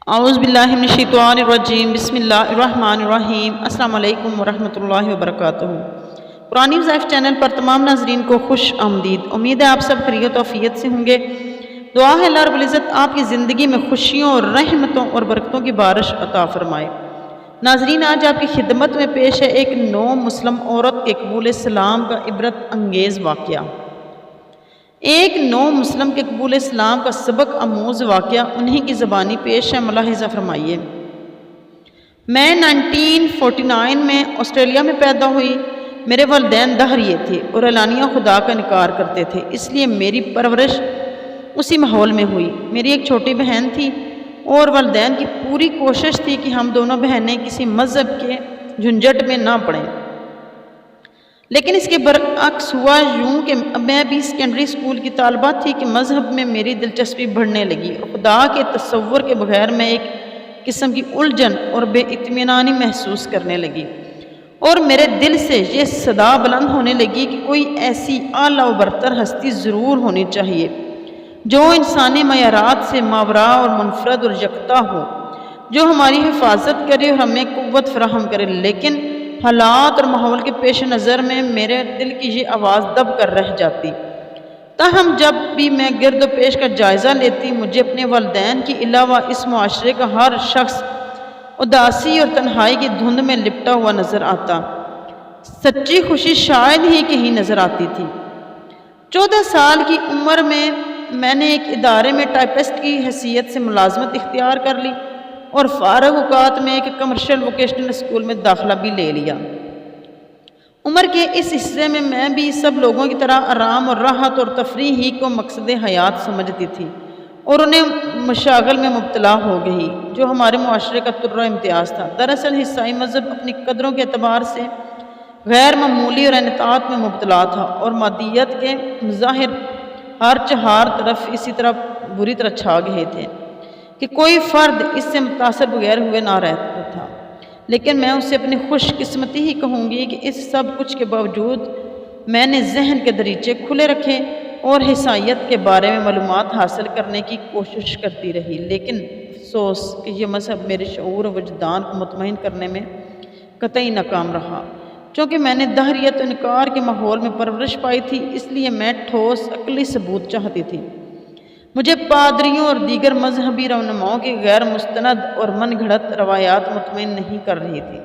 اعوذ باللہ من الشیطان الرجیم بسم اللہ الرحمن الرحیم السلام علیکم ورحمۃ اللہ وبرکاتہ۔ قرآنی وظائف چینل پر تمام ناظرین کو خوش آمدید۔ امید ہے آپ سب خیریت و عافیت سے ہوں گے۔ دعا ہے اللہ رب العزت آپ کی زندگی میں خوشیوں اور رحمتوں اور برکتوں کی بارش عطا فرمائے۔ ناظرین، آج آپ کی خدمت میں پیش ہے ایک نو مسلم عورت کے قبول اسلام کا عبرت انگیز واقعہ۔ ایک نو مسلم کے قبول اسلام کا سبق آموز واقعہ انہی کی زبانی پیش ہے، ملاحظہ فرمائیے۔ میں 1949 میں آسٹریلیا میں پیدا ہوئی۔ میرے والدین دہریے تھے اور اعلانیہ خدا کا انکار کرتے تھے، اس لیے میری پرورش اسی ماحول میں ہوئی۔ میری ایک چھوٹی بہن تھی اور والدین کی پوری کوشش تھی کہ ہم دونوں بہنیں کسی مذہب کے جھنجٹ میں نہ پڑیں، لیکن اس کے برعکس ہوا یوں کہ میں بھی سیکنڈری اسکول کی طالبہ تھی کہ مذہب میں میری دلچسپی بڑھنے لگی اور خدا کے تصور کے بغیر میں ایک قسم کی الجھن اور بے اطمینانی محسوس کرنے لگی، اور میرے دل سے یہ صدا بلند ہونے لگی کہ کوئی ایسی اعلیٰ و برتر ہستی ضرور ہونی چاہیے جو انسانی معیارات سے ماورا اور منفرد اور یکتا ہو، جو ہماری حفاظت کرے اور ہمیں قوت فراہم کرے۔ لیکن حالات اور ماحول کے پیش نظر میں میرے دل کی یہ آواز دب کر رہ جاتی۔ تاہم جب بھی میں گرد و پیش کا جائزہ لیتی، مجھے اپنے والدین کے علاوہ اس معاشرے کا ہر شخص اداسی اور تنہائی کی دھند میں لپٹا ہوا نظر آتا۔ سچی خوشی شاید ہی کہیں نظر آتی تھی۔ 14 سال کی عمر میں نے ایک ادارے میں ٹائپسٹ کی حیثیت سے ملازمت اختیار کر لی اور فارغ اوقات میں ایک کمرشل ووکیشنل اسکول میں داخلہ بھی لے لیا۔ عمر کے اس حصے میں بھی سب لوگوں کی طرح آرام اور راحت اور تفریح ہی کو مقصد حیات سمجھتی تھی اور انہیں مشاغل میں مبتلا ہو گئی، جو ہمارے معاشرے کا طرہ امتیاز تھا۔ دراصل عیسائی مذہب اپنی قدروں کے اعتبار سے غیر معمولی اور انحطاط میں مبتلا تھا، اور مادیت کے مظاہر ہر چہار طرف اسی طرح بری طرح چھا گئے تھے کہ کوئی فرد اس سے متاثر بغیر ہوئے نہ رہتا تھا۔ لیکن میں اسے اپنی خوش قسمتی ہی کہوں گی کہ اس سب کچھ کے باوجود میں نے ذہن کے دریچے کھلے رکھے اور عیسائیت کے بارے میں معلومات حاصل کرنے کی کوشش کرتی رہی۔ لیکن افسوس کہ یہ مذہب میرے شعور و وجدان کو مطمئن کرنے میں قطعی ناکام رہا۔ چونکہ میں نے دہریت و انکار کے ماحول میں پرورش پائی تھی، اس لیے میں ٹھوس عقلی ثبوت چاہتی تھی۔ مجھے پادریوں اور دیگر مذہبی رہنماؤں کی غیر مستند اور من گھڑت روایات مطمئن نہیں کر رہی تھی۔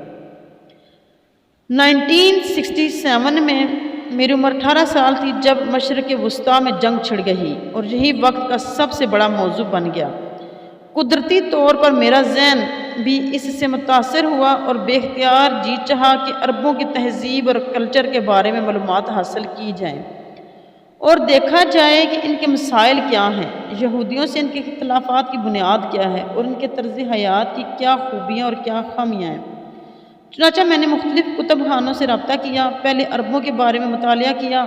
1967 میں میری عمر 18 سال تھی جب مشرق وسطیٰ میں جنگ چھڑ گئی اور یہی وقت کا سب سے بڑا موضوع بن گیا۔ قدرتی طور پر میرا ذہن بھی اس سے متاثر ہوا اور بے اختیار جی چاہا کہ عربوں کی تہذیب اور کلچر کے بارے میں معلومات حاصل کی جائیں اور دیکھا جائے کہ ان کے مسائل کیا ہیں، یہودیوں سے ان کے اختلافات کی بنیاد کیا ہے اور ان کے طرز حیات کی کیا خوبیاں اور کیا خامیاں ہیں۔ چنانچہ میں نے مختلف کتب خانوں سے رابطہ کیا، پہلے عربوں کے بارے میں مطالعہ کیا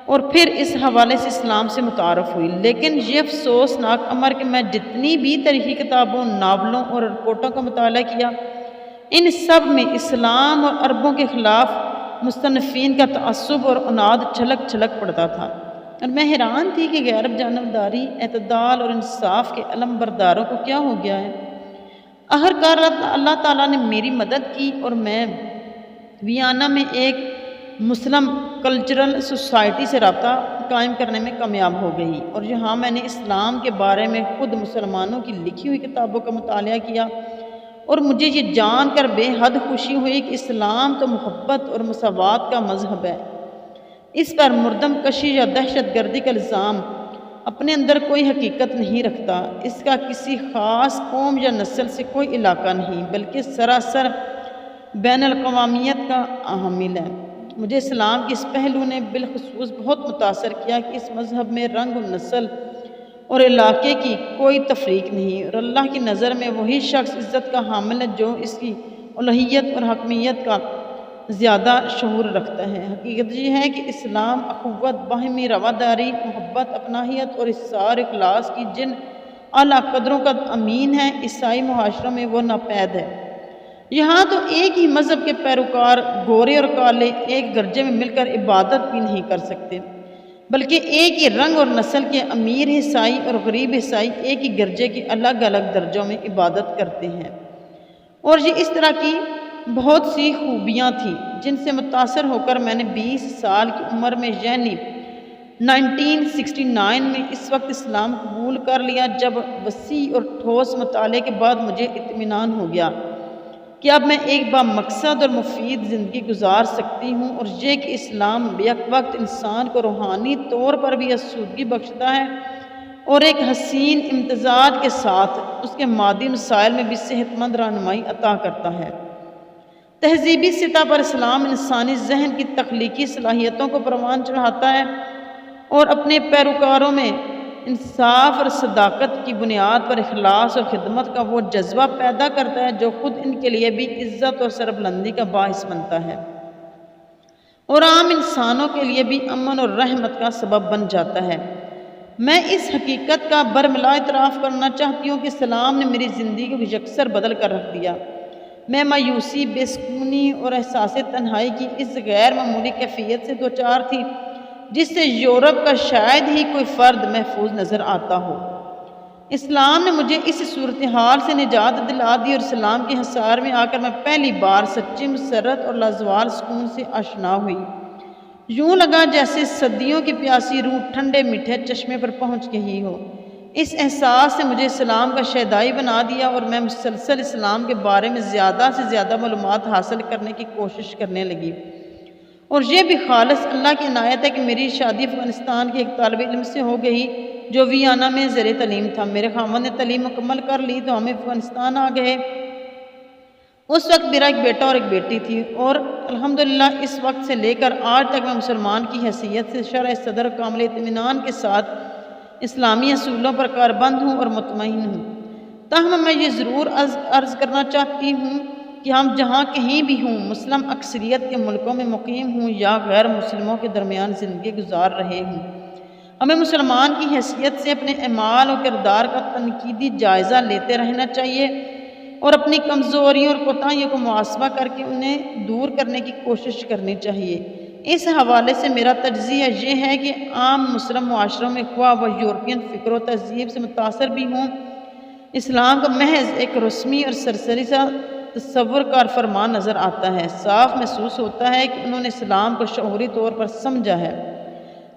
اور پھر اس حوالے سے اسلام سے متعارف ہوئی۔ لیکن یہ افسوسناک امر کہ میں جتنی بھی تاریخی کتابوں، ناولوں اور رپورٹوں کا مطالعہ کیا، ان سب میں اسلام اور عربوں کے خلاف مصنفین کا تعصب اور عناد چھلک چھلک پڑتا تھا، اور میں حیران تھی کہ غیر جانبداری، اعتدال اور انصاف کے علم برداروں کو کیا ہو گیا ہے۔ آخرکار اللہ تعالیٰ نے میری مدد کی اور میں ویانا میں ایک مسلم کلچرل سوسائٹی سے رابطہ قائم کرنے میں کامیاب ہو گئی، اور یہاں میں نے اسلام کے بارے میں خود مسلمانوں کی لکھی ہوئی کتابوں کا مطالعہ کیا، اور مجھے یہ جان کر بے حد خوشی ہوئی کہ اسلام تو محبت اور مساوات کا مذہب ہے۔ اس پر مردم کشی یا دہشت گردی کا الزام اپنے اندر کوئی حقیقت نہیں رکھتا، اس کا کسی خاص قوم یا نسل سے کوئی علاقہ نہیں، بلکہ سراسر بین الاقوامیت کا حامل ہے۔ مجھے اسلام کے اس پہلو نے بالخصوص بہت متاثر کیا کہ اس مذہب میں رنگ و نسل اور علاقے کی کوئی تفریق نہیں، اور اللہ کی نظر میں وہی شخص عزت کا حامل ہے جو اس کی الوہیت اور حکمیت کا زیادہ شعور رکھتا ہے۔ حقیقت یہ ہے کہ اسلام اخوت، باہمی رواداری، محبت، اپناہیت اور احسان اخلاص کی جن اعلیٰ قدروں کا امین ہے، عیسائی معاشروں میں وہ ناپید ہے۔ یہاں تو ایک ہی مذہب کے پیروکار گورے اور کالے ایک گرجے میں مل کر عبادت بھی نہیں کر سکتے۔ بلکہ ایک ہی رنگ اور نسل کے امیر عیسائی اور غریب عیسائی ایک ہی گرجے کی الگ الگ درجوں میں عبادت کرتے ہیں۔ اور یہ اس طرح کی بہت سی خوبیاں تھیں جن سے متاثر ہو کر میں نے 20 سال کی عمر میں یعنی 1969 میں اس وقت اسلام قبول کر لیا، جب وسیع اور ٹھوس مطالعے کے بعد مجھے اطمینان ہو گیا کہ اب میں ایک بامقصد اور مفید زندگی گزار سکتی ہوں، اور یہ کہ اسلام بیک وقت انسان کو روحانی طور پر بھی آسودگی بخشتا ہے اور ایک حسین امتزاج کے ساتھ اس کے مادی مسائل میں بھی صحت مند رہنمائی عطا کرتا ہے۔ تہذیبی سطح پر اسلام انسانی ذہن کی تخلیقی صلاحیتوں کو پروان چڑھاتا ہے اور اپنے پیروکاروں میں انصاف اور صداقت کی بنیاد پر اخلاص اور خدمت کا وہ جذبہ پیدا کرتا ہے جو خود ان کے لیے بھی عزت اور سربلندی کا باعث بنتا ہے اور عام انسانوں کے لیے بھی امن اور رحمت کا سبب بن جاتا ہے۔ میں اس حقیقت کا برملا اعتراف کرنا چاہتی ہوں کہ اسلام نے میری زندگی کو یکسر بدل کر رکھ دیا۔ میں مایوسی، بے سکونی اور احساس تنہائی کی اس غیر معمولی کیفیت سے دوچار تھی جس سے یورپ کا شاید ہی کوئی فرد محفوظ نظر آتا ہو۔ اسلام نے مجھے اس صورتحال سے نجات دلا دی اور اسلام کے حصار میں آ کر میں پہلی بار سچی مسرت اور لازوال سکون سے آشنا ہوئی۔ یوں لگا جیسے صدیوں کی پیاسی روح ٹھنڈے میٹھے چشمے پر پہنچ گئی ہو۔ اس احساس نے مجھے اسلام کا شیدائی بنا دیا اور میں مسلسل اسلام کے بارے میں زیادہ سے زیادہ معلومات حاصل کرنے کی کوشش کرنے لگی، اور یہ بھی خالص اللہ کی عنایت ہے کہ میری شادی افغانستان کے ایک طالب علم سے ہو گئی جو ویانا میں زیر تعلیم تھا۔ میرے خاوند نے تعلیم مکمل کر لی تو ہم افغانستان آ گئے۔ اس وقت میرا ایک بیٹا اور ایک بیٹی تھی، اور الحمدللہ اس وقت سے لے کر آج تک میں مسلمان کی حیثیت سے شرع صدر کامل اطمینان کے ساتھ اسلامی اصولوں پر کاربند ہوں اور مطمئن ہوں۔ تاہم میں یہ ضرور عرض کرنا چاہتی ہوں کہ ہم جہاں کہیں بھی ہوں، مسلم اکثریت کے ملکوں میں مقیم ہوں یا غیر مسلموں کے درمیان زندگی گزار رہے ہوں، ہمیں مسلمان کی حیثیت سے اپنے اعمال و کردار کا تنقیدی جائزہ لیتے رہنا چاہیے اور اپنی کمزوریوں اور کوتاہیوں کو محاسبہ کر کے انہیں دور کرنے کی کوشش کرنی چاہیے۔ اس حوالے سے میرا تجزیہ یہ ہے کہ عام مسلم معاشروں میں خواہ وہ یورپین فکر و تہذیب سے متاثر بھی ہوں، اسلام کا محض ایک رسمی اور سرسری سا تصور کار فرمان نظر آتا ہے۔ صاف محسوس ہوتا ہے کہ انہوں نے اسلام کو شعوری طور پر سمجھا ہے،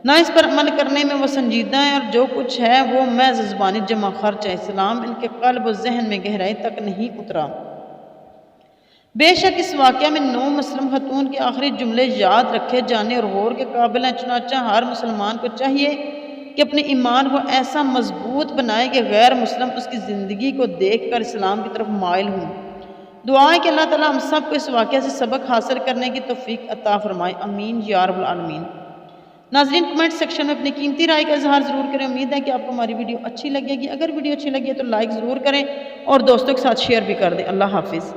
نہ اس پر عمل کرنے میں وہ سنجیدہ ہیں، اور جو کچھ ہے وہ محض زبانی جمع خرچ ہے۔ اسلام ان کے قلب و ذہن میں گہرائی تک نہیں اترا۔ بے شک اس واقعہ میں 9 مسلم خاتون کے آخری جملے یاد رکھے جانے اور غور کے قابل ہیں، چنانچہ ہر مسلمان کو چاہیے کہ اپنے ایمان کو ایسا مضبوط بنائے کہ غیر مسلم اس کی زندگی کو دیکھ کر اسلام کی طرف مائل ہوں۔ دعا ہے کہ اللہ تعالیٰ ہم سب کو اس واقعہ سے سبق حاصل کرنے کی توفیق عطا فرمائے، آمین یا رب العالمین۔ ناظرین کمنٹ سیکشن میں اپنی قیمتی رائے کا اظہار ضرور کریں۔ امید ہے کہ آپ کو ہماری ویڈیو اچھی لگے گی۔ اگر ویڈیو اچھی لگی ہے تو لائک ضرور کریں اور دوستوں کے ساتھ شیئر بھی کر دیں۔ اللہ حافظ۔